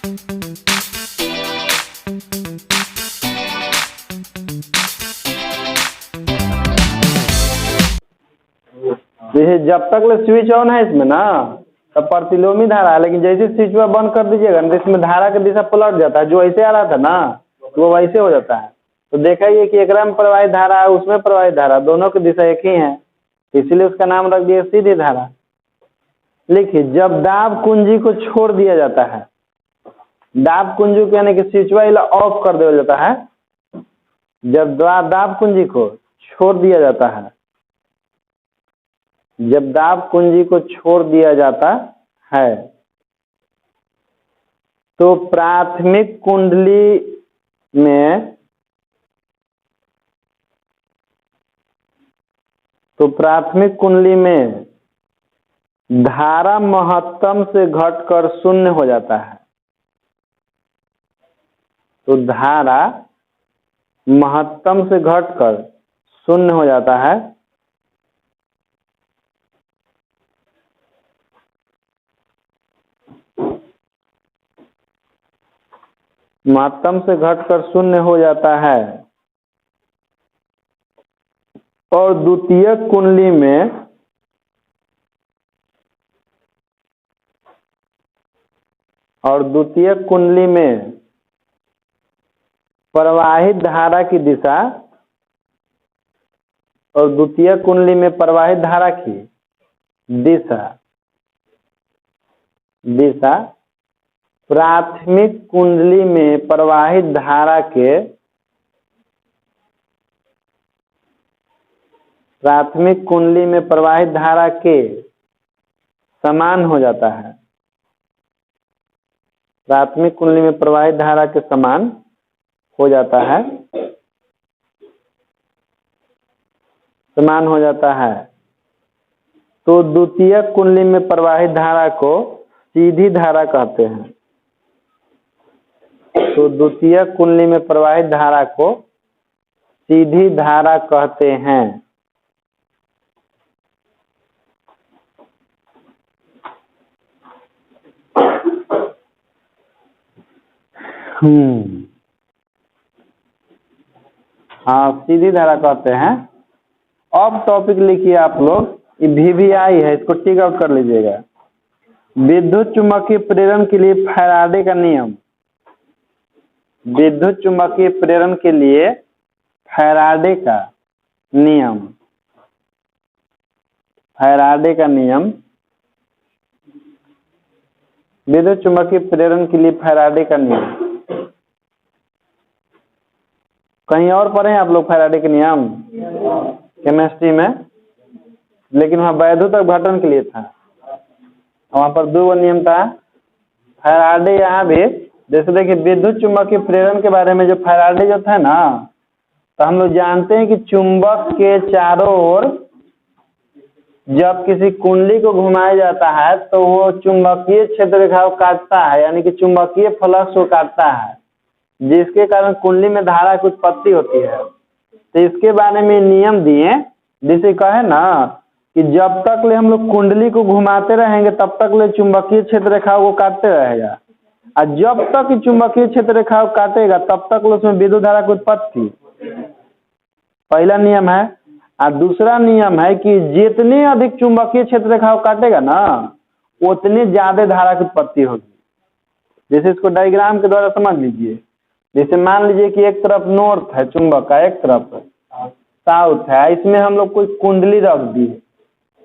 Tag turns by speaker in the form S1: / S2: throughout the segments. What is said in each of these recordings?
S1: जैसे जब तक ले स्विच ऑन है इसमें ना तब प्रतिलोमी धारा है, लेकिन जैसे स्विच बंद कर दीजिएगा ना तो इसमें धारा की दिशा पलट जाता है। जो ऐसे आ रहा था ना वो वैसे हो जाता है। तो देखा ये कि एक में प्रवाहित धारा है, उसमें प्रवाहित धारा, दोनों की दिशा एक ही है, इसीलिए उसका नाम रख दिया सीधी धारा। लिखिए, जब दाब कुंजी को छोड़ दिया जाता है, दाब कुंजी को यानी कि स्विच ऑफ कर दिया जाता है, जब दाब कुंजी को छोड़ दिया जाता है, जब दाब कुंजी को छोड़ दिया जाता है तो प्राथमिक कुंडली में धारा महत्तम से घटकर शून्य हो जाता है। तो धारा महत्तम से घटकर शून्य हो जाता है। महत्तम से घटकर शून्य हो जाता है और द्वितीयक कुंडली में प्रवाहित धारा की दिशा प्राथमिक कुंडली में प्रवाहित धारा के समान हो जाता है। प्राथमिक कुंडली में प्रवाहित धारा के समान हो जाता है। तो द्वितीयक कुंडली में प्रवाहित धारा को सीधी धारा कहते हैं। तो द्वितीयक कुंडली में प्रवाहित धारा को सीधी धारा कहते हैं। हाँ, सीधी धारा कहते हैं। अब टॉपिक लिखिए आप लोग, ये VVI है, इसको टिक आउट कर लीजिएगा। विद्युत चुम्बकीय प्रेरण के लिए फैराडे का नियम। विद्युत चुम्बकीय प्रेरण के लिए फैराडे का नियम। विद्युत चुम्बकीय प्रेरण के लिए फैराडे का नियम कहीं और पढ़े हैं आप लोग फैराडे के नियम केमिस्ट्री में, लेकिन वहाँ वैद्युत अपघटन के लिए था, वहाँ पर 2 नियम था। फैराडे यहाँ भी जैसे देखिए, विद्युत चुम्बकीय प्रेरण के बारे में जो फैराडे जो था ना, तो हम लोग जानते हैं कि चुंबक के चारों ओर जब किसी कुंडली को घुमाया जाता है तो वो चुंबकीय क्षेत्र रेखा को काटता है, यानी कि चुंबकीय फ्लक्स को काटता है, जिसके कारण कुंडली में धारा की उत्पत्ति होती है। तो इसके बारे में नियम दिए, जिसे कहे ना कि जब तक ले हम लोग कुंडली को घुमाते रहेंगे तब तक ले चुंबकीय क्षेत्र रेखा को काटते रहेगा, और जब तक चुंबकीय क्षेत्र रेखा को काटेगा तब तक उसमें विद्युत धारा की उत्पत्ति, पहला नियम है। और दूसरा नियम है कि जितने अधिक चुंबकीय क्षेत्र रेखा को काटेगा ना उतनी ज्यादा धारा की उत्पत्ति होगी। जैसे इसको डायग्राम के द्वारा समझ लीजिए। जैसे मान लीजिए कि एक तरफ नॉर्थ है चुंबक का, एक तरफ साउथ है, इसमें हम लोग कोई कुंडली रख दी,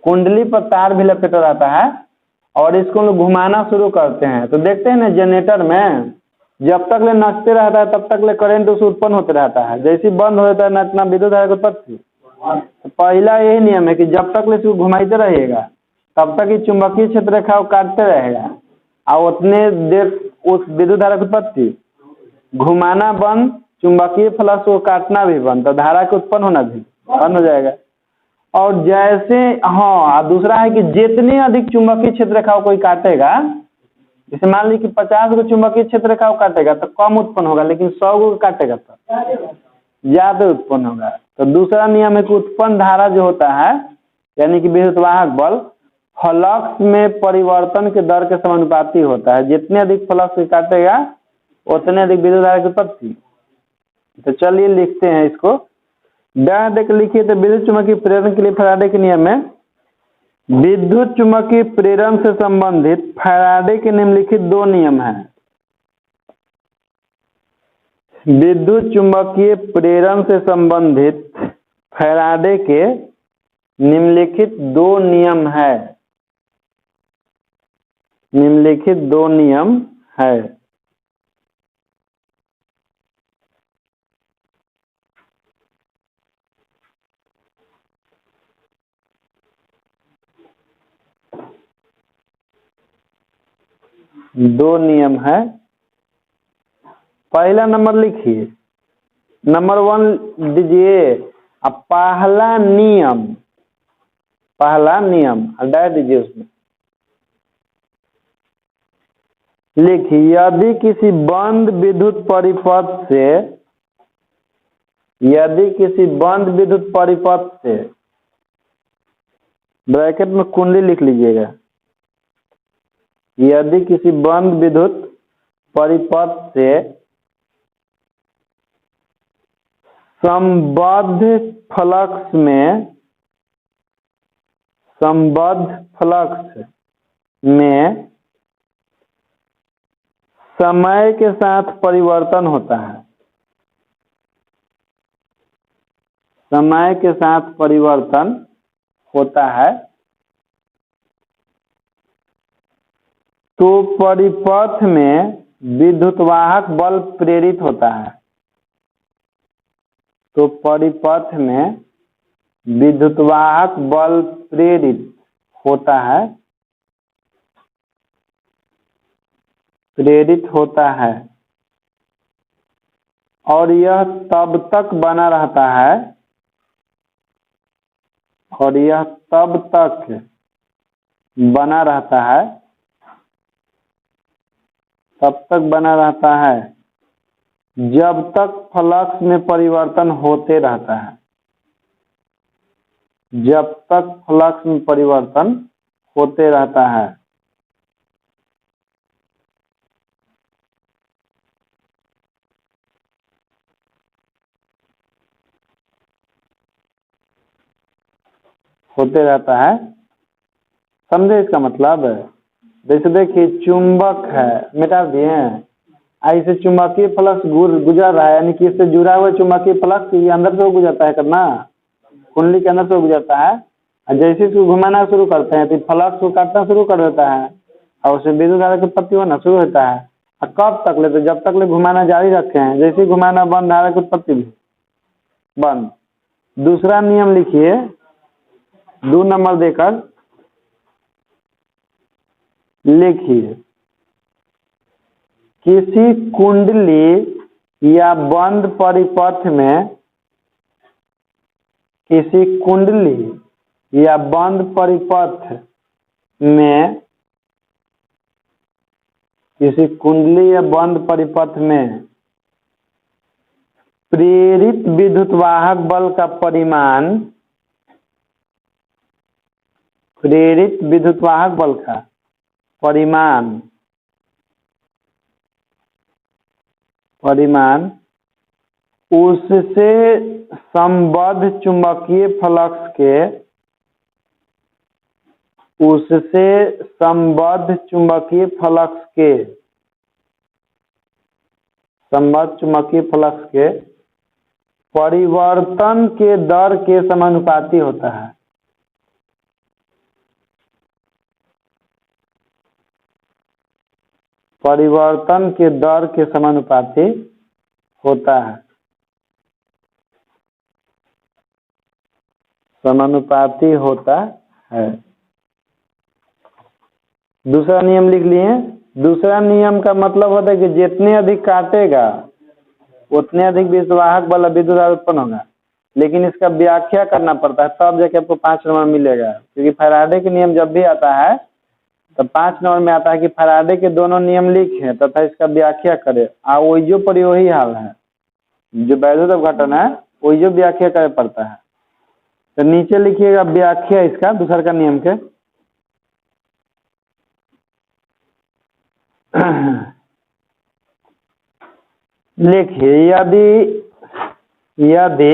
S1: कुंडली पर तार भी लपेटा रहता है और इसको हम लोग घुमाना शुरू करते हैं। तो देखते हैं ना जनरेटर में जब तक ले नचते रहता है तब तक ले करंट उससे उत्पन्न होते रहता है, जैसे बंद हो जाता है नचना विद्युत धारा की उत्पत्ति। तो पहला यही नियम है कि जब तक ले इसको घुमाते रहिएगा तब तक ही चुंबकीय क्षेत्र रेखा को काटते रहेगा और उतने देर उस विद्युत धारा की उत्पत्ति। घुमाना बंद, चुंबकीय फ्लक्स को काटना भी बंद, तो धारा के उत्पन्न होना भी बंद हो जाएगा। और जैसे हाँ, दूसरा है कि जितनी अधिक चुंबकीय क्षेत्र रेखा को कोई काटेगा, जैसे मान लीजिए कि 50 को चुंबकीय क्षेत्र रेखा को काटेगा तो कम उत्पन्न होगा, लेकिन 100 को काटेगा तो ज्यादा उत्पन्न होगा। तो दूसरा नियम है कि उत्पन्न धारा जो होता है यानी कि विद्युत वाहक बल फ्लक्स में परिवर्तन के दर के समानुपाती होता है। जितने अधिक फ्लक्स काटेगा उतने अधिक विद्युत धारा की उत्पत्ति। तो चलिए लिखते हैं इसको, डायरेक्ट देख लिखिए। तो विद्युत चुम्बकीय प्रेरण के लिए फैराडे के नियम में विद्युत चुम्बकीय प्रेरण से संबंधित फैराडे के निम्नलिखित दो नियम हैं। विद्युत चुम्बकीय प्रेरण से संबंधित फैराडे के निम्नलिखित दो नियम है। निम्नलिखित दो नियम है। दो नियम है। पहला नंबर लिखिए, नंबर 1 दीजिए। अब पहला नियम हटा दीजिए, उसमें लिखिए यदि किसी बंद विद्युत परिपथ से ब्रैकेट में कुंडली लिख लीजिएगा। यदि किसी बंद विद्युत परिपथ से संबद्ध फ्लक्स में समय के साथ परिवर्तन होता है। समय के साथ परिवर्तन होता है तो परिपथ में विद्युतवाहक बल प्रेरित होता है। तो परिपथ में विद्युतवाहक बल प्रेरित होता है और यह तब तक बना रहता है तब तक बना रहता है जब तक फ्लक्स में परिवर्तन होते रहता है। जब तक फ्लक्स में परिवर्तन होते रहता है। समझे इसका मतलब? जैसे देखिए चुंबक है, मिटा दिए, ऐसे चुंबकीय फ्लक्स गुजर रहा है, यानी कि इससे जुड़ा हुआ चुंबकीय फ्लक्स ये अंदर से गुजरता है करना, कुंडली के अंदर से गुजरता है। और जैसे इसको घुमाना शुरू करते हैं तो फ्लक्स को काटना शुरू कर देता है और उससे विद्युत धारा की उत्पत्ति होना शुरू होता है। और कब तक ले? तो जब तक ले घुमाना जारी रखे हैं, जैसे घुमाना बंद, धारा की उत्पत्ति भी बंद। दूसरा नियम लिखिए, 2 नंबर देकर लिखिए, किसी कुंडली या बंद परिपथ में प्रेरित विद्युतवाहक बल का परिमाण उससे संबद्ध चुंबकीय फ्लक्स के परिवर्तन के दर के समानुपाती होता है। परिवर्तन के दर के समानुपाती होता है। दूसरा नियम लिख लिए। दूसरा नियम का मतलब होता है कि जितने अधिक काटेगा उतने अधिक विद्युतवाहक बल विद्युत धारा उत्पन्न होगा। लेकिन इसका व्याख्या करना पड़ता है, तब जाके आपको 5 नंबर मिलेगा। क्योंकि फैराडे के नियम जब भी आता है तो 5 नंबर में आता है कि फैराडे के दोनों नियम लिखे तथा इसका व्याख्या करे। वही पर वही हाल है, जो वैद्युत अपघटन है वही जो व्याख्या करे पड़ता है। तो नीचे लिखिएगा व्याख्या इसका, दूसरा का नियम के। लिखिए यदि यदि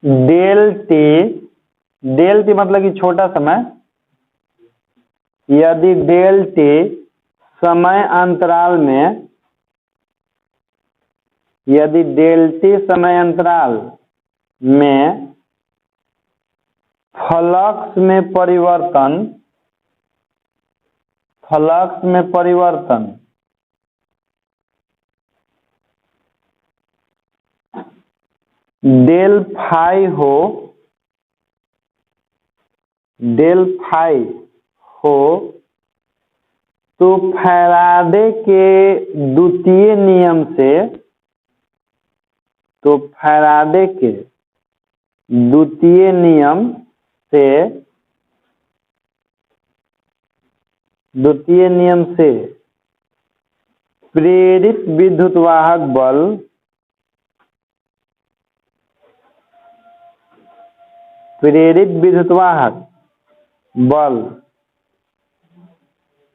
S1: डेल टी मतलब कि छोटा समय, यदि डेल टी समय अंतराल में, यदि डेल टी समय अंतराल में फ्लक्स में परिवर्तन डेल फाई हो तो फैराडे के द्वितीय नियम से, द्वितीय नियम से प्रेरित विद्युतवाहक बल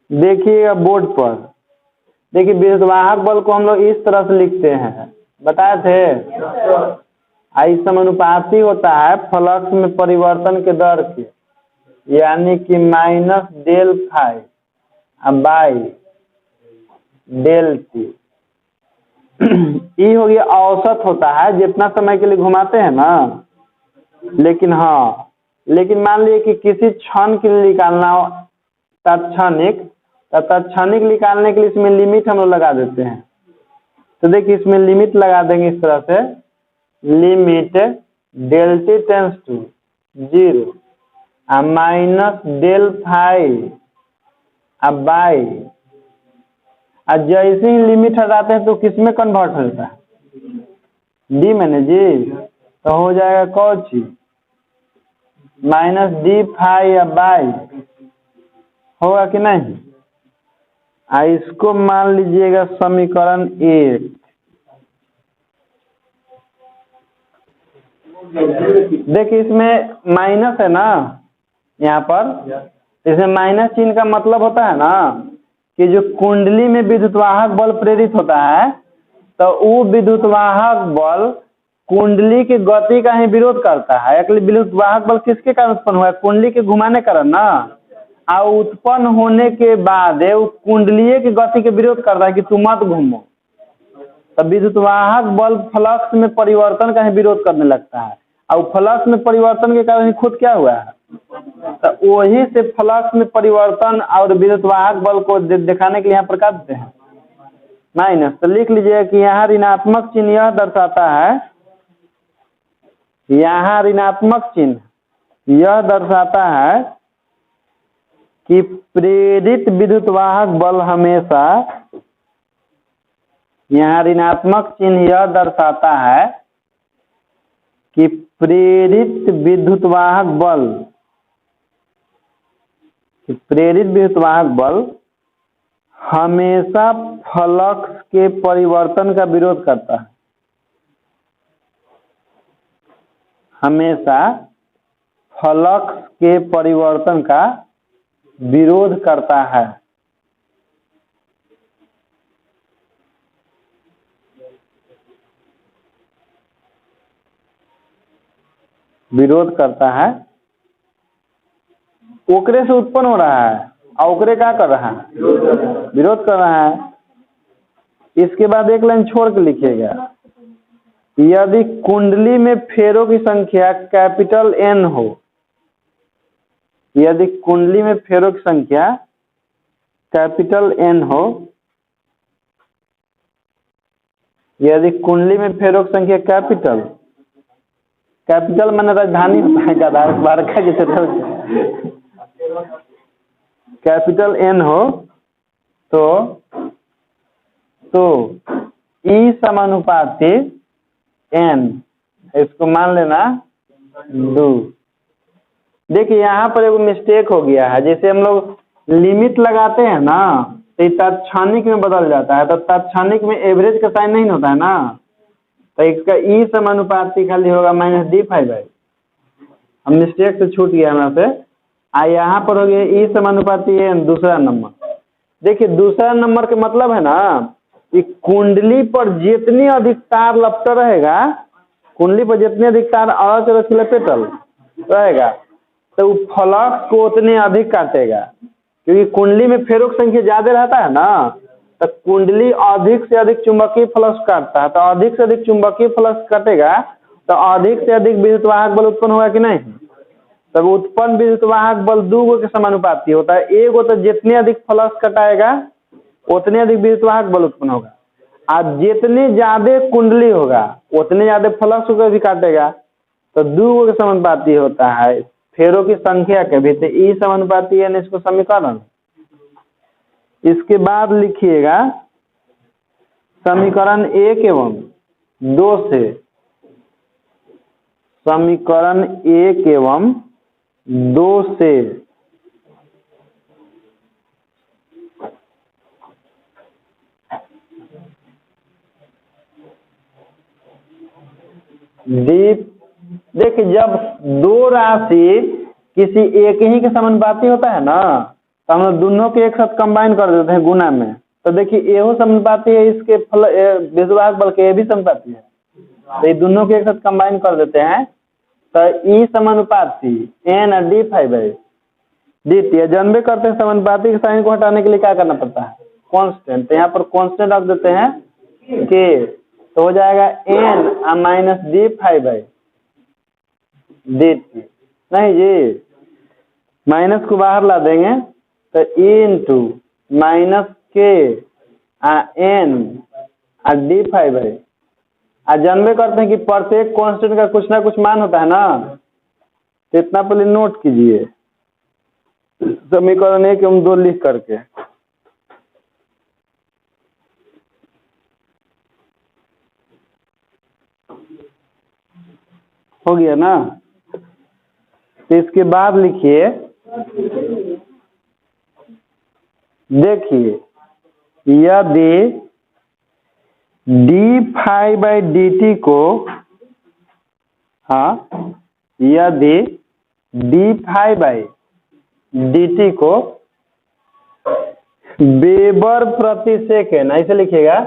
S1: देखिएगा बोर्ड पर। देखिए विद्युतवाहक बल को हम लोग इस तरह से लिखते हैं, बताए थे। आई समानुपाती होता है फ्लक्स में परिवर्तन के दर के, यानी कि minus del phi by del t. ई हो गया औसत होता है जितना समय के लिए घुमाते हैं ना। लेकिन मान लीजिए कि किसी क्षण के लिए निकालना हो तात्क्षणिक, तो तात्क्षणिक निकालने के लिए इसमें लिमिट हम लोग लगा देते हैं। तो देखिए इसमें लिमिट लगा देंगे इस तरह से, limit del T tends to 0 minus del phi by, जैसे ही लिमिट हटाते हैं तो किस में कन्वर्ट होता है, डी में ना जी। तो हो जाएगा कौची माइनस डी फाई बाई, होगा कि नहीं। इसको मान लीजिएगा समीकरण 1। देखिए इसमें माइनस है ना, यहाँ पर इसमें माइनस चिन्ह का मतलब होता है ना कि जो कुंडली में विद्युतवाहक बल प्रेरित होता है, तो वो विद्युतवाहक बल कुंडली की गति का ही विरोध करता है। एक्चुअली विद्युतवाहक बल किसके कारण उत्पन्न हुआ है, कुंडली के घुमाने कारण ना। और उत्पन्न होने के बाद वो कुंडलीय की गति के विरोध करता है कि तुम मत घूमो। तो विद्युतवाहक बल फ्लक्स में परिवर्तन का ही विरोध करने लगता है, और फ्लक्स में परिवर्तन के कारण खुद क्या हुआ है, तो वही से फ्लक्स में परिवर्तन और विद्युतवाहक बल को दिखाने के लिए यहाँ पर क्या देते हैं माइनस। तो लिख लीजिए कि यहाँ ऋणात्मक चिन्ह यह दर्शाता है, यहाँ ऋणात्मक चिन्ह यह दर्शाता है कि प्रेरित विद्युतवाहक बल हमेशा, यहाँ ऋणात्मक चिन्ह यह दर्शाता है कि प्रेरित विद्युतवाहक बल हमेशा फ्लक्स के परिवर्तन का विरोध करता है, हमेशा फ्लक्स के परिवर्तन का विरोध करता है। ओकरे से उत्पन्न हो रहा है और ओकरे क्या कर रहा है, विरोध कर रहा है। इसके बाद एक लाइन छोड़ के लिखिएगा, यदि कुंडली में फेरों की संख्या कैपिटल N हो, यदि कुंडली में फेरों की संख्या कैपिटल N हो, यदि कुंडली में फेरों की संख्या कैपिटल माने राजधानी होता है का भारत जैसे कैपिटल N हो तो ई समानुपाती N, इसको मान लेना 2। देखिए यहाँ पर एक मिस्टेक हो गया है, जैसे हम लोग लिमिट लगाते हैं ना तो तात्क्षणिक में बदल जाता है, तो तात्क्षणिक में एवरेज का साइन नहीं होता है ना, तो इसका ई समानुपाती खाली होगा माइनस डी फाई बाई। हम मिस्टेक से छूट गया यहाँ पे। यहाँ पर हो गया ई समानुपाती एन दूसरा नंबर। देखिए दूसरा नंबर के मतलब है ना कि कुंडली पर जितनी अधिक तार लपटा रहेगा, कुंडली पर जितनी अधिक तार अलग अलग लपेटल रहेगा तो फ्लक्स को उतने अधिक काटेगा, क्योंकि कुंडली में फेरों की संख्या ज्यादा रहता है ना, तो कुंडली अधिक से अधिक चुंबकीय फ्लक्स काटता है, तो अधिक से अधिक चुंबकीय फ्लक्स काटेगा तो अधिक से अधिक विद्युत वाहक बल उत्पन्न होगा कि नहीं। तब उत्पन्न विद्युत वाहक बल दो गो के समानुपाती होता है। एक गो तो जितने अधिक फ्लक्स कटाएगा उतने अधिक विद्युत वाहक बल उत्पन्न होगा, और जितने ज्यादा कुंडली होगा उतने ज्यादा फ्लक्स को भी काटेगा, तो दो गो के समानुपाती होता है फेरों की संख्या के भी। तो ई समानुपाती है इसको समीकरण। इसके बाद लिखिएगा समीकरण 1 एवं 2 से, समीकरण 1 एवं 2 से देखिए जब दो राशि किसी एक ही के समानुपाती होता है ना, तो हम लोग दोनों के एक साथ कंबाइन कर देते हैं गुना में। तो देखिए ये समानुपाती है, इसके विद्युत वाहक बल के ये भी समानुपाती है, तो ये दोनों के एक साथ कंबाइन कर देते हैं। तो ई समानुपाती एन और D phi by D T. जानबे करते हैं समानुपाती के साइन को हटाने के लिए क्या करना पड़ता है, कांस्टेंट। तो यहाँ पर कांस्टेंट रख देते हैं के, तो हो जाएगा N minus D phi by D T. नहीं जी, माइनस को बाहर ला देंगे तो ई इंटू माइनस के एन डी फाइव बाई। जानबे करते हैं कि प्रत्येक कांस्टेंट का कुछ ना कुछ मान होता है ना, तो इतना पहले नोट कीजिए समीकरण 1 एवं 2 लिख करके। हो गया ना। तो इसके बाद लिखिए, देखिए यदि D phi by D T को, हाँ यदि D phi by D T को वेबर प्रति सेकेंड, ऐसे लिखिएगा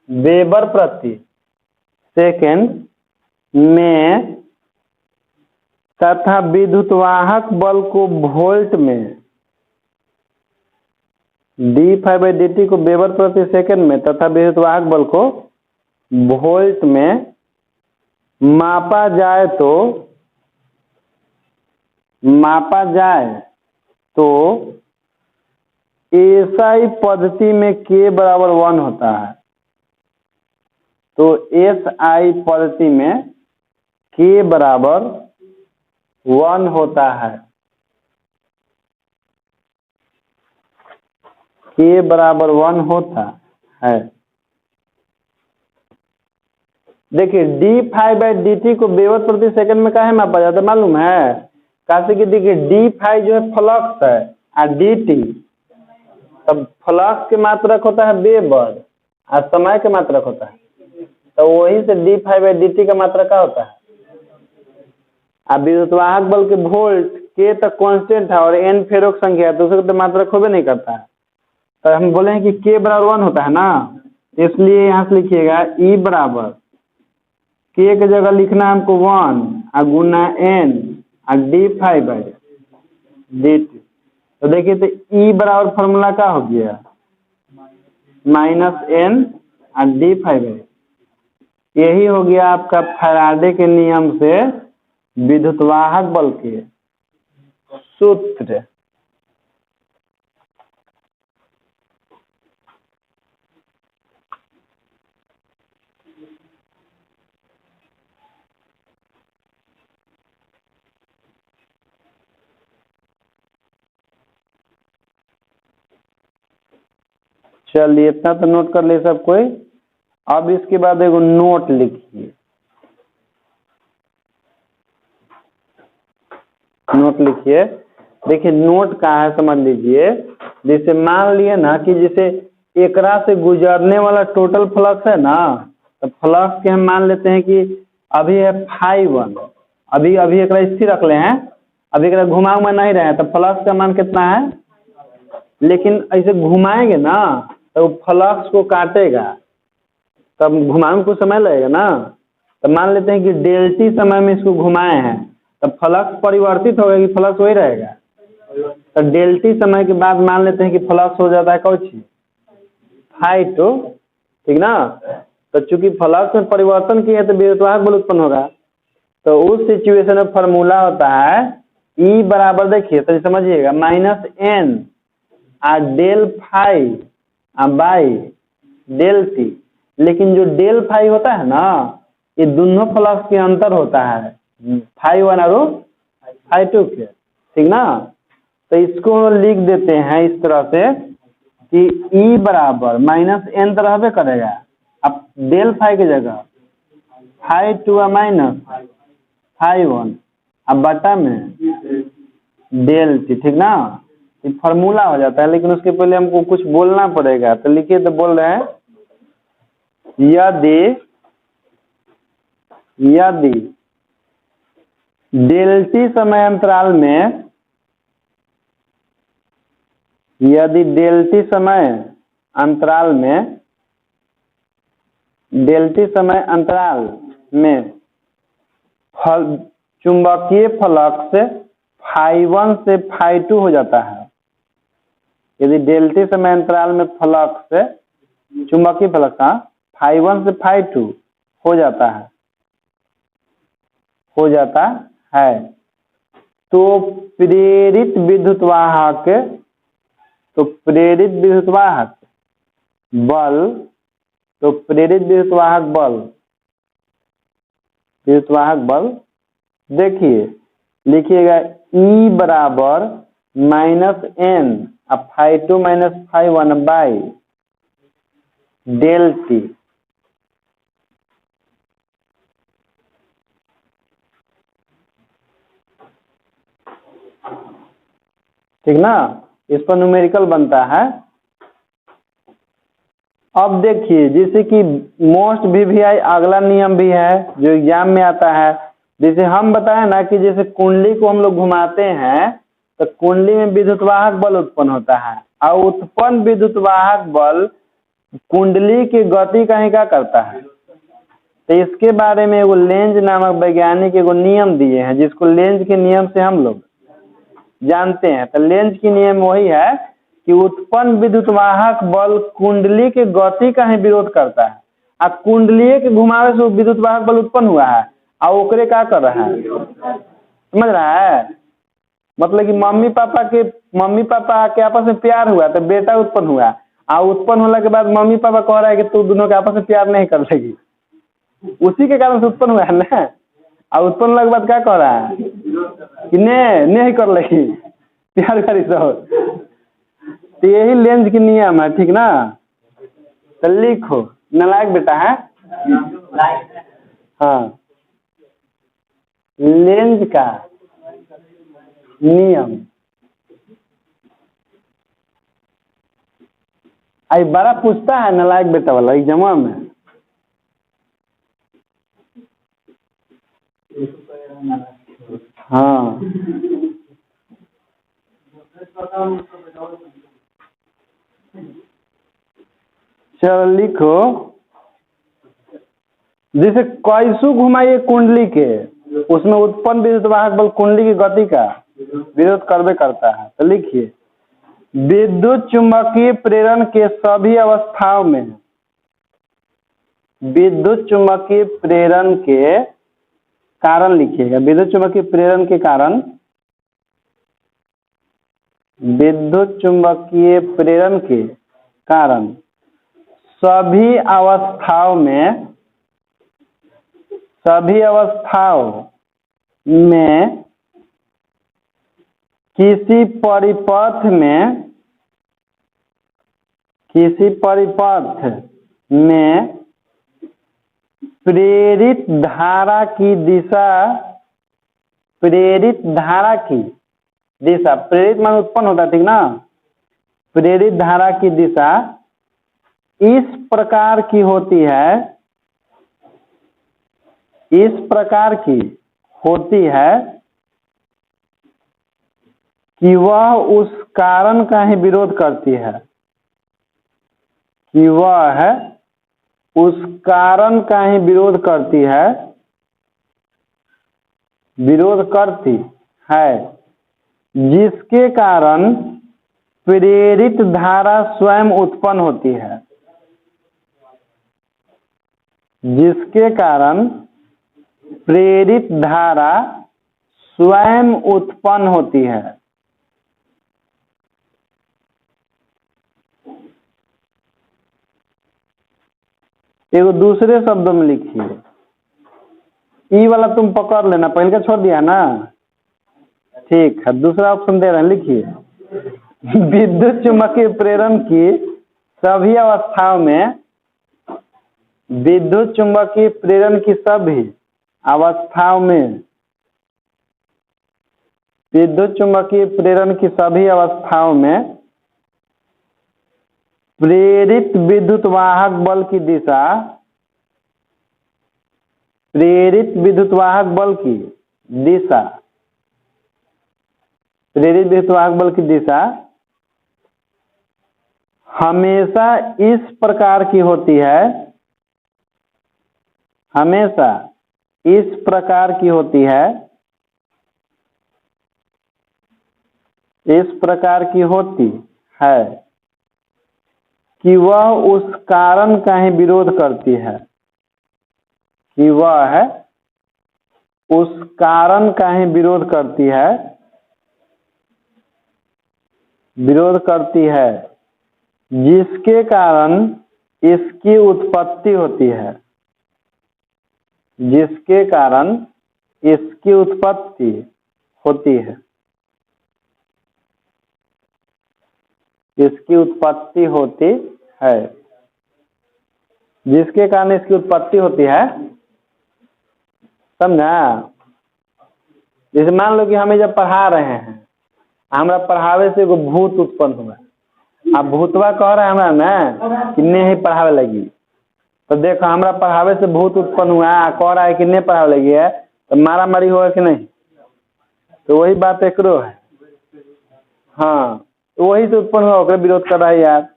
S1: वेबर प्रति सेकेंड में, तथा विद्युत वाहक बल को वोल्ट में, D phi by D T को वेबर प्रति सेकेंड में तथा विद्युत वाहक बल को वोल्ट में मापा जाए तो एसआई पद्धति में के बराबर 1 होता है। तो एसआई पद्धति में के बराबर 1 होता है, के बराबर 1 होता है। देखिए D phi by D T को वेबर प्रति सेकंड में काहे मापा जाता है मालूम है? कैसे कि देखिए डी फाइव जो है फ्लक्स है और डी टी, तब फ्लक्स के मात्रक होता है वेबर और समय के मात्रक होता है, तो वही से D phi by D T का मात्रक क्या होता है। अब विद्युत वाहक बल के वोल्ट के तक कांस्टेंट है और एन फेरों की संख्या है, तो उसका तो मात्रक होबे नहीं करता है। तो हम बोले हैं कि के बराबर 1 होता है ना, इसलिए यहाँ से लिखिएगा ई बराबर के की जगह लिखना है हमको 1 और गुना एन और D phi by D T. तो देखिए तो ई बराबर फॉर्मूला क्या हो गया, माइनस एन और डी फाइव बाई। यही हो गया आपका फैराडे के नियम से विद्युत वाहक बल के सूत्र। चलिए इतना तो नोट कर ले सब कोई। अब इसके बाद एगो नोट लिखिए, नोट लिखिए। देखिए नोट कहाँ है समझ लीजिए। जैसे मान लिए ना कि जैसे एकरा से गुजरने वाला टोटल फ्लक्स है ना, तो फ्लक्स के हम मान लेते हैं कि अभी है 5 1, अभी एकरा स्थिर रख ले हैं, अभी अगर घुमा नहीं रहे तो फ्लक्स का मान कितना है, लेकिन ऐसे घुमाएंगे ना तो फ्लक्स को काटेगा, तब घुमाने में कुछ समय लगेगा ना। तो मान लेते हैं कि डेल्टी समय में इसको घुमाए हैं, तब फ्लक्स परिवर्तित होगा कि फ्लक्स वही रहेगा। तो डेल्टी समय के बाद मान लेते हैं कि फ्लक्स हो जाता है कौन सी φ2, ठीक ना। तो चूंकि फ्लक्स में परिवर्तन किए तो विद्युतवाहक बल उत्पन्न होगा। तो उस सिचुएशन में फॉर्मूला होता है E बराबर, देखिए तो समझिएगा, -n del phi by del T. लेकिन जो डेल फाई होता है ना, ये दोनों फ्लक्स के अंतर होता है φ1 और φ2 के, ठीक ना। तो इसको लिख देते हैं इस तरह से कि E बराबर -n तो रहबे करेगा, अब डेल फाई की जगह φ2 माइनस φ1 अब बटा में डेल टी, ठीक ना। ये फार्मूला हो जाता है, लेकिन उसके पहले हमको कुछ बोलना पड़ेगा। तो लिखिए, तो बोल रहे हैं यदि डेल्टी समय अंतराल में, यदि डेल्टी समय अंतराल में चुंबकीय फ्लक्स φ1 से φ2 हो जाता है, यदि डेल्टी समय अंतराल में फ्लक्स चुंबकीय फ्लक्स φ1 से φ2 हो जाता है, तो प्रेरित विद्युत वाहक बल देखिए, लिखिएगा E बराबर -n अब φ2 माइनस φ1 बाई डेल टी। ठीक ना, इस पर न्यूमेरिकल बनता है। अब देखिए, जैसे कि मोस्ट VVI अगला नियम भी है जो एग्जाम में आता है। जैसे हम बताएं ना कि जैसे कुंडली को हम लोग घुमाते हैं तो कुंडली में विद्युतवाहक बल उत्पन्न होता है, और उत्पन्न विद्युतवाहक बल कुंडली की गति का ही क्या करता है। तो इसके बारे में वो लेंज नामक वैज्ञानिक एगो नियम दिए हैं, जिसको लेंज के नियम से हम लोग जानते हैं। तो लेंज की नियम वही है कि उत्पन्न विद्युतवाहक बल कुंडली के गति का ही विरोध करता है। अब कुंडली के घुमावे से विद्युतवाहक बल उत्पन्न हुआ है, और ओकरे क्या कर रहा है, समझ रहा है। मतलब कि मम्मी पापा के आपस में प्यार हुआ तो बेटा उत्पन्न हुआ, और उत्पन्न होने के बाद मम्मी पापा कह रहा है कि तू दोनों के आपस में प्यार नहीं कर लेगी, उसी के कारण से उत्पन्न हुआ है ना। और उत्पन्न होने के बाद क्या कह रहा है कि नहीं कर लेगी, प्यार करी सब। तो यही लेंज की नियम है, ठीक ना। तो लिखो, नालायक बेटा है। हाँ, लेंज का नियम आई बड़ा पूछता है नालायक बेटा वाला एग्जाम में। हाँ, चलो लिखो, जैसे कैसु घुमाइए कुंडली के, उसमें उत्पन्न विद्युतवाहक बल कुंडली की गति का विरोध करबे करता है। तो लिखिए, विद्युत चुंबकीय प्रेरण के सभी अवस्थाओं में, विद्युत चुंबकीय प्रेरण के कारण लिखिएगा, विद्युत चुंबकीय प्रेरण के कारण, विद्युत चुंबकीय प्रेरण के कारण सभी अवस्थाओं में किसी परिपथ में प्रेरित धारा की दिशा, प्रेरित मान उत्पन्न होता है, ठीक ना। प्रेरित धारा की दिशा इस प्रकार की होती है, कि वह उस कारण का ही विरोध करती है, कि वह उस कारण का ही विरोध करती है, विरोध करती है, जिसके कारण प्रेरित धारा स्वयं उत्पन्न होती है, जिसके कारण प्रेरित धारा स्वयं उत्पन्न होती है। एगो दूसरे शब्दों में लिखिए, ई वाला तुम पकड़ लेना, पहले का छोड़ दिया ना, ठीक है। दूसरा ऑप्शन दे रहे हैं, लिखिए विद्युत चुम्बकीय प्रेरण की सभी अवस्थाओं में, विद्युत चुम्बकीय प्रेरण की सभी अवस्थाओं में, विद्युत चुम्बकीय प्रेरण की सभी अवस्थाओं में प्रेरित विद्युत वाहक बल की दिशा, प्रेरित विद्युत वाहक बल की दिशा, प्रेरित विद्युत वाहक बल की दिशा हमेशा इस प्रकार की होती है, हमेशा इस प्रकार की होती है, इस प्रकार की होती है कि वह उस कारण का ही विरोध करती है, कि वह उस कारण का ही विरोध करती है, विरोध करती है, जिसके कारण इसकी उत्पत्ति होती है, जिसके कारण इसकी उत्पत्ति होती है, इसकी उत्पत्ति होती है, जिसके कारण इसकी उत्पत्ति होती है। समझा? जैसे मान लो कि हमें जब पढ़ा रहे हैं, हमारा पढ़ावे से एगो भूत उत्पन्न हुआ, अब भूतवा कह रहा है हमरा ना कि नहीं पढ़ावे लगी, तो देखो हमारा पढ़ावे से भूत उत्पन्न हुआ, कह रहा है कि नहीं पढ़ावे लगी है, तो मारा मारी होगा कि नहीं? तो वही बात एकरो है। हाँ, तो वही से उत्पन्न हुआ, ओकरे विरोध कर रहा है यार।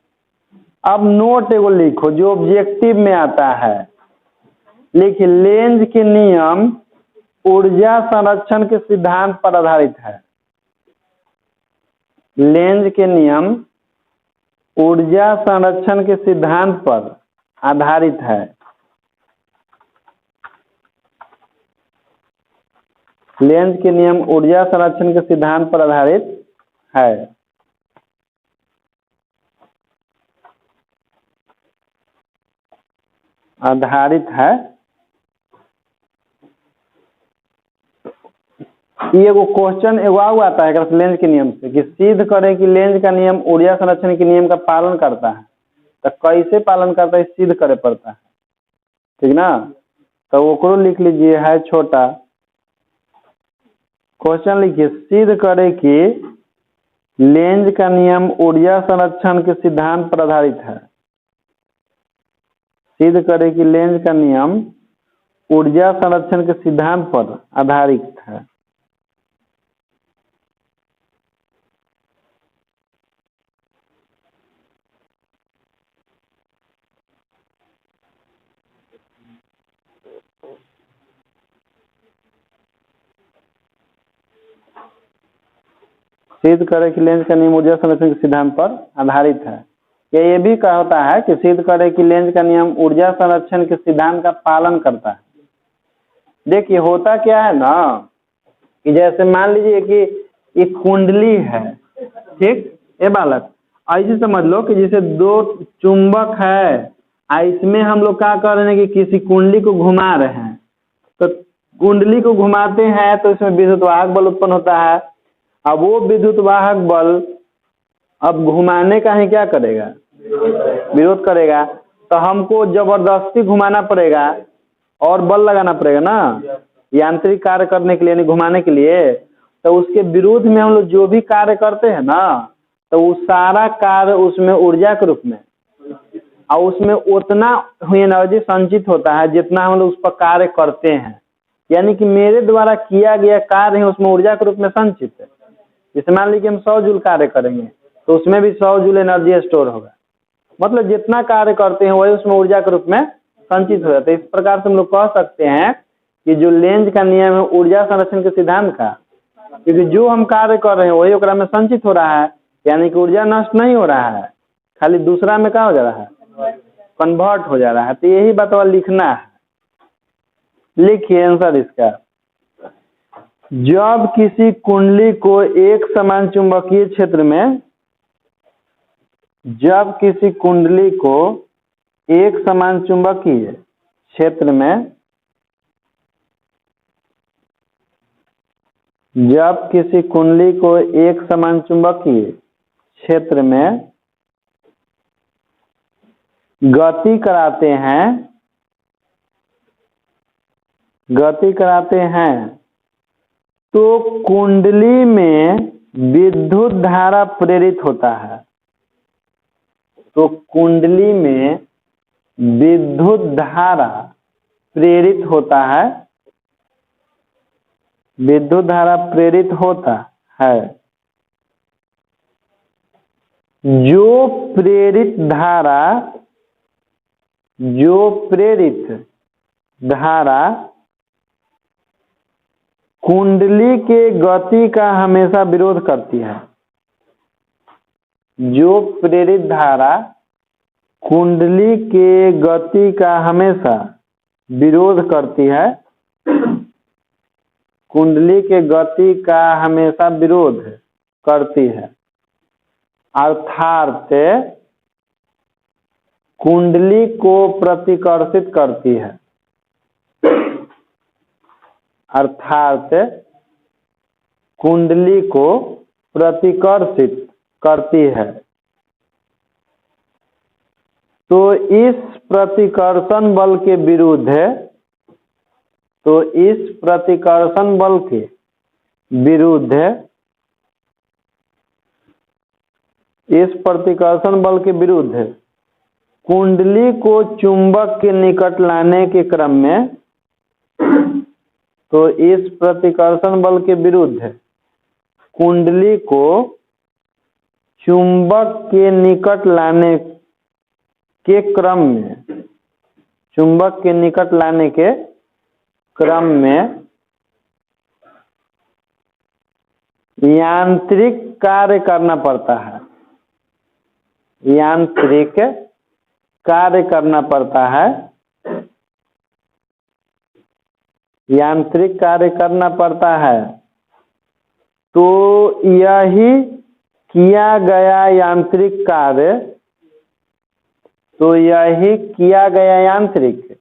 S1: अब नोट एगो लिखो जो ऑब्जेक्टिव में आता है, लिखिए लेंज के नियम ऊर्जा संरक्षण के सिद्धांत पर आधारित है। लेंज के नियम ऊर्जा संरक्षण के सिद्धांत पर आधारित है। लेंज के नियम ऊर्जा संरक्षण के सिद्धांत पर आधारित है। आधारित है। ये एगो क्वेश्चन एगो आता है लेंज के नियम से कि सिद्ध करे कि लेंज का नियम ऊर्जा संरक्षण के नियम का पालन करता है, तो कैसे पालन करता है सिद्ध करे पड़ता है, ठीक ना? तो ओकरो लिख लीजिए, है छोटा क्वेश्चन, लिखिए सिद्ध करे कि लेंज का नियम ऊर्जा संरक्षण के सिद्धांत पर आधारित है। सिद्ध करे कि लेंज का नियम ऊर्जा संरक्षण के सिद्धांत पर आधारित है। सिद्ध करे कि लेंज का नियम ऊर्जा संरक्षण के सिद्धांत पर आधारित है। ये भी कहता है कि सिद्ध करे कि लेंज का नियम ऊर्जा संरक्षण के सिद्धांत का पालन करता है। देखिए होता क्या है ना कि जैसे मान लीजिए कि एक कुंडली है, ठीक, ये बालक ऐसे समझ लो कि जैसे दो चुंबक है, इसमें हम लोग क्या कर रहे हैं कि किसी कुंडली को घुमा रहे हैं, तो कुंडली को घुमाते हैं तो इसमें विद्युत वाहक बल उत्पन्न होता है। अब वो विद्युत वाहक बल अब घुमाने का ही क्या करेगा, विरोध करेगा, तो हमको जबरदस्ती घुमाना पड़ेगा और बल लगाना पड़ेगा ना यांत्रिक कार्य करने के लिए, नहीं घुमाने के लिए। तो उसके विरोध में हम लोग जो भी कार्य करते हैं ना, तो वो सारा कार्य उसमें ऊर्जा के रूप में, और उसमें उतना एनर्जी संचित होता है जितना हम लोग उस पर कार्य करते हैं। यानी कि मेरे द्वारा किया गया कार्य है उसमें ऊर्जा के रूप में संचित है। जैसे मान लीजिए हम 100 जूल कार्य करेंगे तो उसमें भी 100 जूल एनर्जी स्टोर होगा। मतलब जितना कार्य करते हैं वही उसमें ऊर्जा के रूप में संचित हो जाता है। इस प्रकार से हम लोग कह सकते हैं कि जो लेंज का नियम है ऊर्जा संरक्षण के सिद्धांत का, क्योंकि जो हम कार्य कर रहे हैं वही ओकरा में संचित हो रहा है, यानी कि ऊर्जा नष्ट नहीं हो रहा है, खाली दूसरा में क्या हो जा रहा है, कन्वर्ट हो जा रहा है। तो यही बतवा लिखना है। लिखिए आंसर इसका। जब किसी कुंडली को एक समान चुंबकीय क्षेत्र में, जब किसी कुंडली को एक समान चुंबकीय क्षेत्र में, जब किसी कुंडली को एक समान चुंबकीय क्षेत्र में गति कराते हैं तो कुंडली में विद्युत धारा प्रेरित होता है। तो कुंडली में विद्युत धारा प्रेरित होता है, विद्युत धारा प्रेरित होता है। जो प्रेरित धारा कुंडली के गति का हमेशा विरोध करती है। जो प्रेरित धारा कुंडली के गति का हमेशा विरोध करती है, कुंडली के गति का हमेशा विरोध करती है, अर्थात कुंडली को प्रतिकर्षित करती है, अर्थात कुंडली को प्रतिकर्षित करती है। तो इस प्रतिकर्षण बल के विरुद्ध, तो इस प्रतिकर्षण बल के विरुद्ध, इस प्रतिकर्षण बल के विरुद्ध कुंडली को चुंबक के निकट लाने के क्रम में, तो इस प्रतिकर्षण बल के विरुद्ध कुंडली को चुंबक के निकट लाने के क्रम में, चुंबक के निकट लाने के क्रम में यांत्रिक कार्य करना पड़ता है, यांत्रिक कार्य करना पड़ता है, यांत्रिक कार्य करना पड़ता है। तो यही किया गया यांत्रिक कार्य, तो यही किया गया यांत्रिक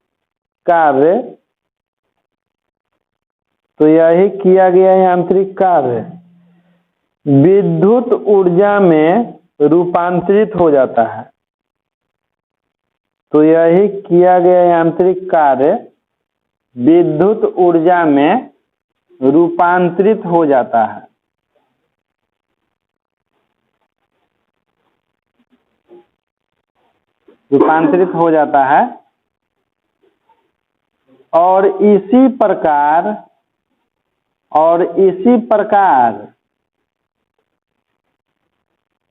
S1: कार्य, तो यही किया गया यांत्रिक कार्य विद्युत ऊर्जा में रूपांतरित हो जाता है। तो यही किया गया यांत्रिक कार्य विद्युत ऊर्जा में रूपांतरित हो जाता है। रूपांतरित हो जाता है। और इसी प्रकार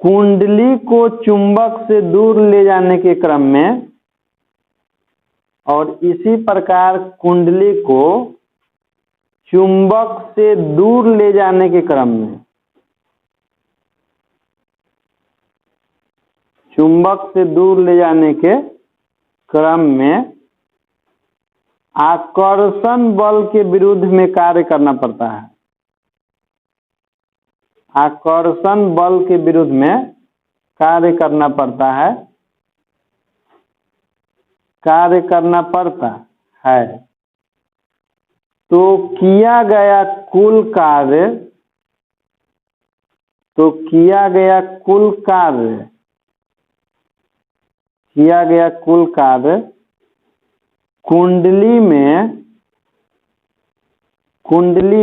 S1: कुंडली को चुंबक से दूर ले जाने के क्रम में, और इसी प्रकार कुंडली को चुंबक से दूर ले जाने के क्रम में, चुंबक से दूर ले जाने के क्रम में आकर्षण बल के विरुद्ध में कार्य करना पड़ता है। आकर्षण बल के विरुद्ध में कार्य करना पड़ता है, कार्य करना पड़ता है। तो किया गया कुल कार्य, तो किया गया कुल कार्य, किया गया कुल कार्य कुंडली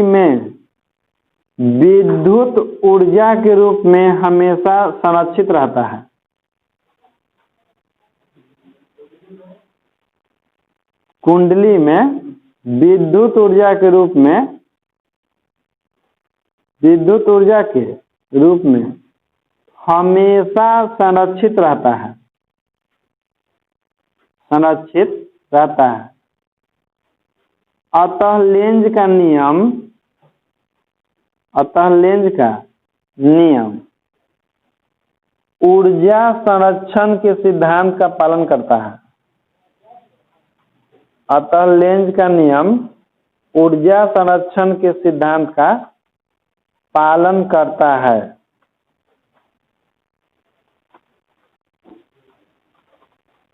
S1: में विद्युत ऊर्जा के रूप में हमेशा संरक्षित रहता है। कुंडली में विद्युत ऊर्जा के रूप में, विद्युत ऊर्जा के रूप में हमेशा संरक्षित रहता है, संरक्षित रहता है। अतः लेंज का नियम ऊर्जा संरक्षण के सिद्धांत का पालन करता है। अतः लेंज का नियम ऊर्जा संरक्षण के सिद्धांत का पालन करता है।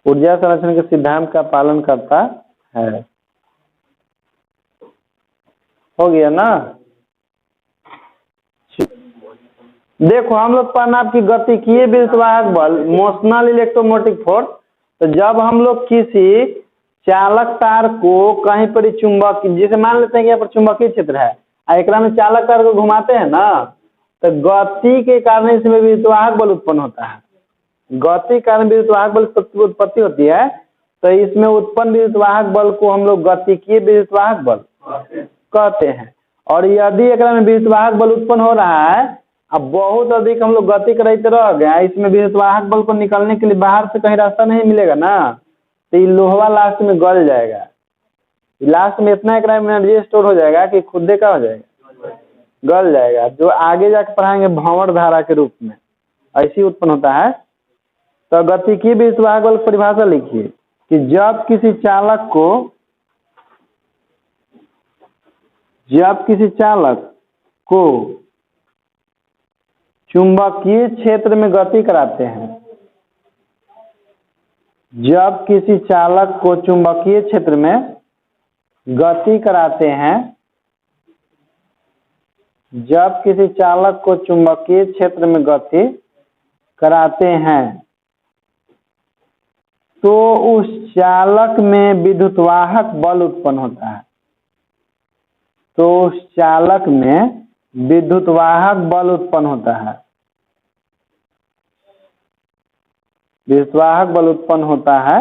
S1: ऊर्जा संरक्षण के सिद्धांत का पालन करता है। हो गया ना। देखो हम लोग पढ़ना आपकी गतिकीय विद्युतवाहक बल, मोशनल इलेक्ट्रोमोटिव फोर्स। तो जब हम लोग किसी चालक तार को कहीं पर चुंबक, जैसे मान लेते हैं कि यहाँ पर चुंबकीय क्षेत्र है, एक में चालक तार को घुमाते हैं ना, तो गति के कारण इसमें विद्युतवाहक बल उत्पन्न होता है। गति के कारण विद्युतवाहक बल की उत्पत्ति होती है। तो इसमें उत्पन्न विद्युतवाहक बल को हम लोग गतिकीय विद्युतवाहक बल कहते हैं। और यदि एक में विद्युतवाहक बल उत्पन्न हो रहा है, अब बहुत अधिक हम लोग गति करते रह गए, इसमें विद्युतवाहक बल को निकलने के लिए बाहर से कहीं रास्ता नहीं मिलेगा ना, तो ये लोहा लास्ट में गल जाएगा। लास्ट में इतना एक एनर्जी स्टोर हो जाएगा कि खुद का हो जाएगा, गल जाएगा, जो आगे जाके पढ़ाएंगे भंवर धारा के रूप में ऐसी उत्पन्न होता है। तो गतिकीय विद्युतवाहक बल परिभाषा लिखिए कि जब किसी चालक को चुंबकीय क्षेत्र में गति कराते हैं, जब किसी चालक को चुंबकीय क्षेत्र में गति कराते हैं, जब किसी चालक को चुंबकीय क्षेत्र में गति कराते हैं, तो उस चालक में विद्युतवाहक बल उत्पन्न होता है। तो उस चालक में विद्युतवाहक बल उत्पन्न होता है, विद्युतवाहक बल उत्पन्न होता है,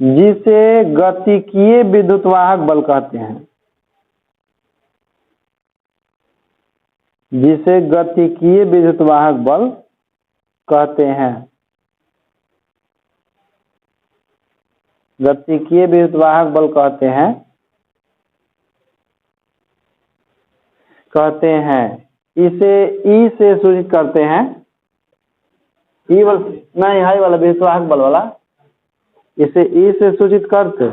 S1: जिसे गतिकीय विद्युतवाहक बल कहते हैं, जिसे गतिकीय विद्युतवाहक बल कहते हैं। गतिकीय विद्युतवाहक बल कहते हैं। इसे ई से सूचित करते हैं। ई वाला नहीं, हाई वाला विद्युतवाहक बल वाला, इसे ई से सूचित करते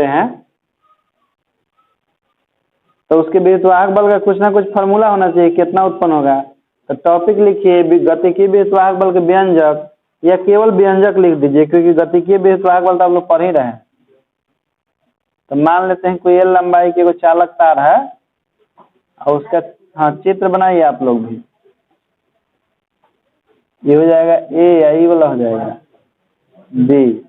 S1: हैं, तो उसके विद्युतवाहक बल का कुछ ना कुछ फार्मूला होना चाहिए, कितना उत्पन्न होगा। तो टॉपिक लिखिए गतिकीय विद्युतवाहक बल के व्यंजक, या केवल व्यंजक लिख दीजिए, क्योंकि गतिकीय विद्युतवाहक बल तो आप लोग पढ़ ही रहे हैं। तो मान लेते हैं कोई एल लंबाई की कोई चालक तार है और उसका चित्र बनाइए आप लोग भी। ये हो जाएगा ए, या ई वाला हो जाएगा बी।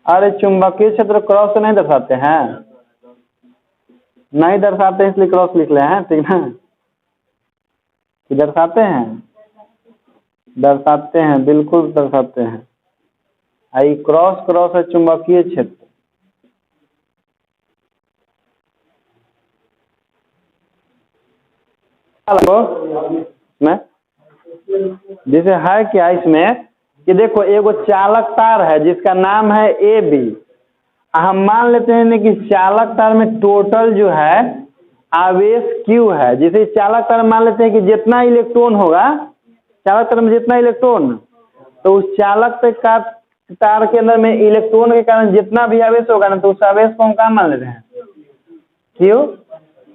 S1: अरे चुंबकीय क्षेत्र क्रॉस से नहीं दर्शाते हैं, नहीं दर्शाते इसलिए क्रॉस लिख रहे हैं, ठीक ना। कि दर्शाते हैं, बिल्कुल दर्शाते हैं। आई क्रॉस है चुंबकीय क्षेत्र। में जैसे है क्या इसमें कि देखो एगो चालक तार है जिसका नाम है ए बी। हम मान लेते हैं कि चालक तार में टोटल जो है आवेश Q है। जैसे चालक तार मान लेते हैं कि जितना इलेक्ट्रॉन होगा, चालक तार में जितना इलेक्ट्रॉन, तो उस चालक का तार के अंदर में इलेक्ट्रॉन के कारण जितना भी आवेश होगा ना, तो उस आवेश को हम क्या मान लेते हैं, Q।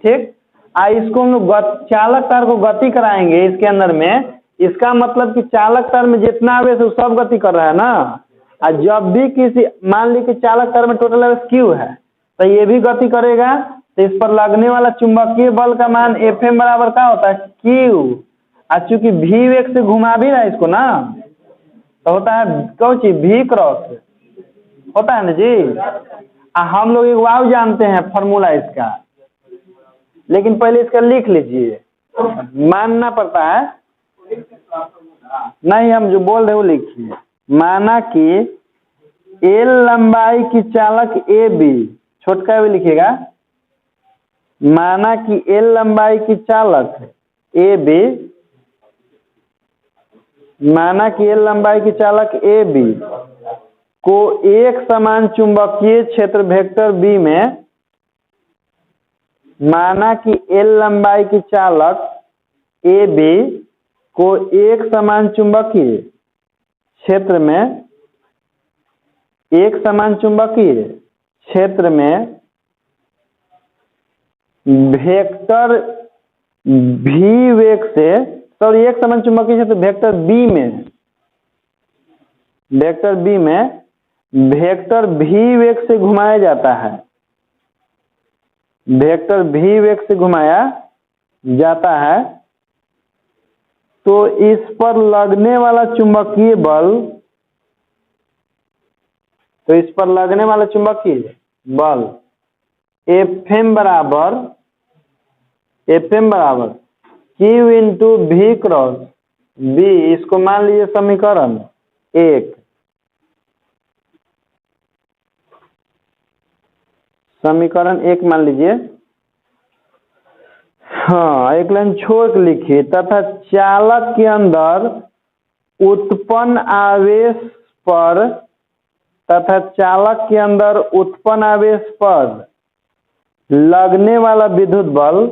S1: ठीक। इसको हम लोग चालक तार को गति कराएंगे इसके अंदर में, इसका मतलब कि चालक तार में जितना आवेश है सब गति कर रहा है ना। और जब भी किसी मान ली कि चालक तार में टोटल आवेश Q है, तो ये भी गति करेगा। तो इस पर लगने वाला चुंबकीय बल का मान Fm बराबर क्या होता है, Q। आज चूंकि भी वेग से घुमा भी रहा है इसको ना, तो होता है कौन चीज भी क्रॉस होता है ना जी। हम लोग एक वाव जानते हैं फॉर्मूला इसका, लेकिन पहले इसका लिख लीजिए, मानना पड़ता है। नहीं, हम जो बोल रहे वो लिखिए। माना कि एल लंबाई की चालक ए बी, छोटका भी लिखिएगा। माना कि एल लंबाई की चालक ए बी, माना कि एल लंबाई की चालक ए बी को एक समान चुंबकीय क्षेत्र वेक्टर बी में, माना कि एल लंबाई की चालक ए बी को एक समान चुंबकीय क्षेत्र में, एक समान चुंबकीय क्षेत्र में वेक्टर भी वेग से, सॉरी एक समान चुंबकीय क्षेत्र वेक्टर बी में, वेक्टर बी में वेक्टर भी वेग से घुमाया जाता है, वेक्टर भी वेग से घुमाया जाता है, तो इस पर लगने वाला चुंबकीय बल, तो इस पर लगने वाला चुंबकीय बल Fm बराबर Q इंटू भी क्रॉस बी, इसको मान लीजिए समीकरण 1, समीकरण 1 मान लीजिए। हाँ, एक लाइन छोड़ के लिखिए। तथा चालक के अंदर उत्पन्न आवेश पर, तथा चालक के अंदर उत्पन्न आवेश पर लगने वाला विद्युत बल,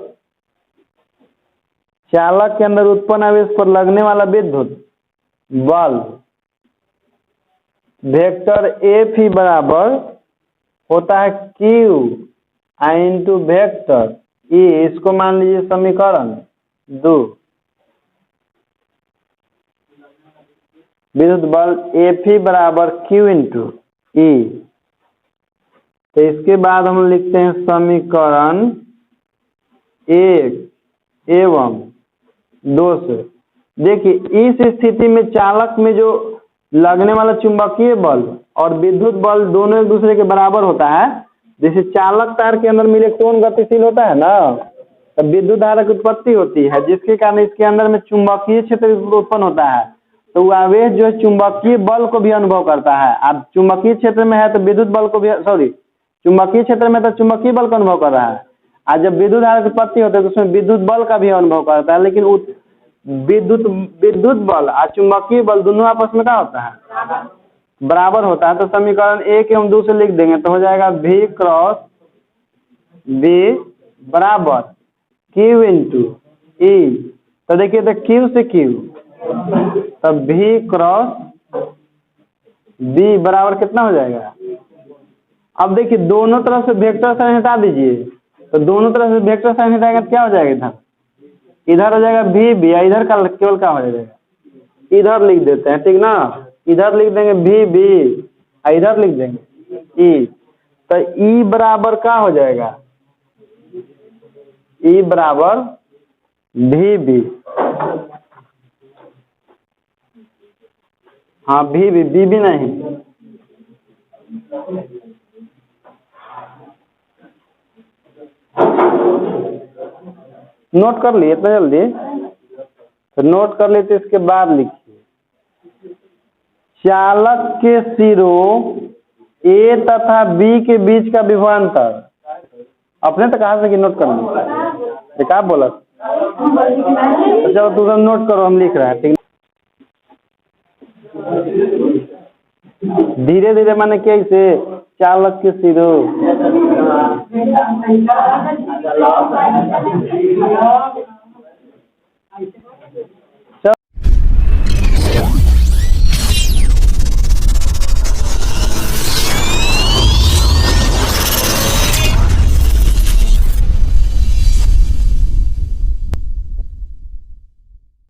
S1: चालक के अंदर उत्पन्न आवेश पर लगने वाला विद्युत बल वेक्टर एफ ही बराबर होता है क्यू इंटू वेक्टर ई, इसको मान लीजिए समीकरण 2। विद्युत बल एफ ही बराबर क्यू इंटू ई। तो इसके बाद हम लिखते हैं समीकरण 1 एवं 2 से। देखिए इस स्थिति में चालक में जो लगने वाला चुंबकीय बल और विद्युत बल दोनों एक दूसरे के बराबर होता है। जैसे चालक तार के अंदर में इलेक्ट्रॉन गतिशील होता है ना, तब विद्युत धारा की उत्पत्ति होती है, जिसके कारण इसके अंदर में चुंबकीय क्षेत्र उत्पन्न होता है। तो वह आवेश जो है चुंबकीय बल को भी अनुभव करता है। अब चुंबकीय क्षेत्र में है तो विद्युत बल को भी, सॉरी चुंबकीय क्षेत्र में तो चुंबकीय बल का अनुभव कर रहा है। आज जब विद्युत धारा की उत्पत्ति होती है तो उसमें विद्युत बल का भी अनुभव करता है। लेकिन विद्युत बल और चुंबकीय बल दोनों आपस में क्या होता है, बराबर होता है। तो समीकरण 1 एवं 2 से लिख देंगे तो हो जाएगा V क्रॉस B बराबर Q इंटू ई। तो देखिए तो Q से Q, तब V क्रॉस B बराबर कितना हो जाएगा। अब देखिए दोनों तरफ से वेक्टर साइन हटा दीजिए, तो दोनों तरफ से वेक्टर साइन हटाएगा तो क्या हो जाएगा, इधर हो जाएगा भी भी, इधर का केवल क्या हो जाएगा, इधर लिख देते हैं, ठीक ना। इधर लिख देंगे भी भी, इधर लिख देंगे ई। तो ई बराबर क्या हो जाएगा, ई बराबर भी भी, हाँ भी भी नहीं, नोट कर लिए इतना जल्दी, तो नोट कर लेते। इसके बाद लिखिए चालक के सिरों ए तथा बी के बीच का विभवांतर। अपने तो कहा था कि नोट कर लो, क्या बोला, चलो तुम नोट करो, हम लिख रहे हैं, ठीक। धीरे धीरे माने कैसे, चालक के सिरों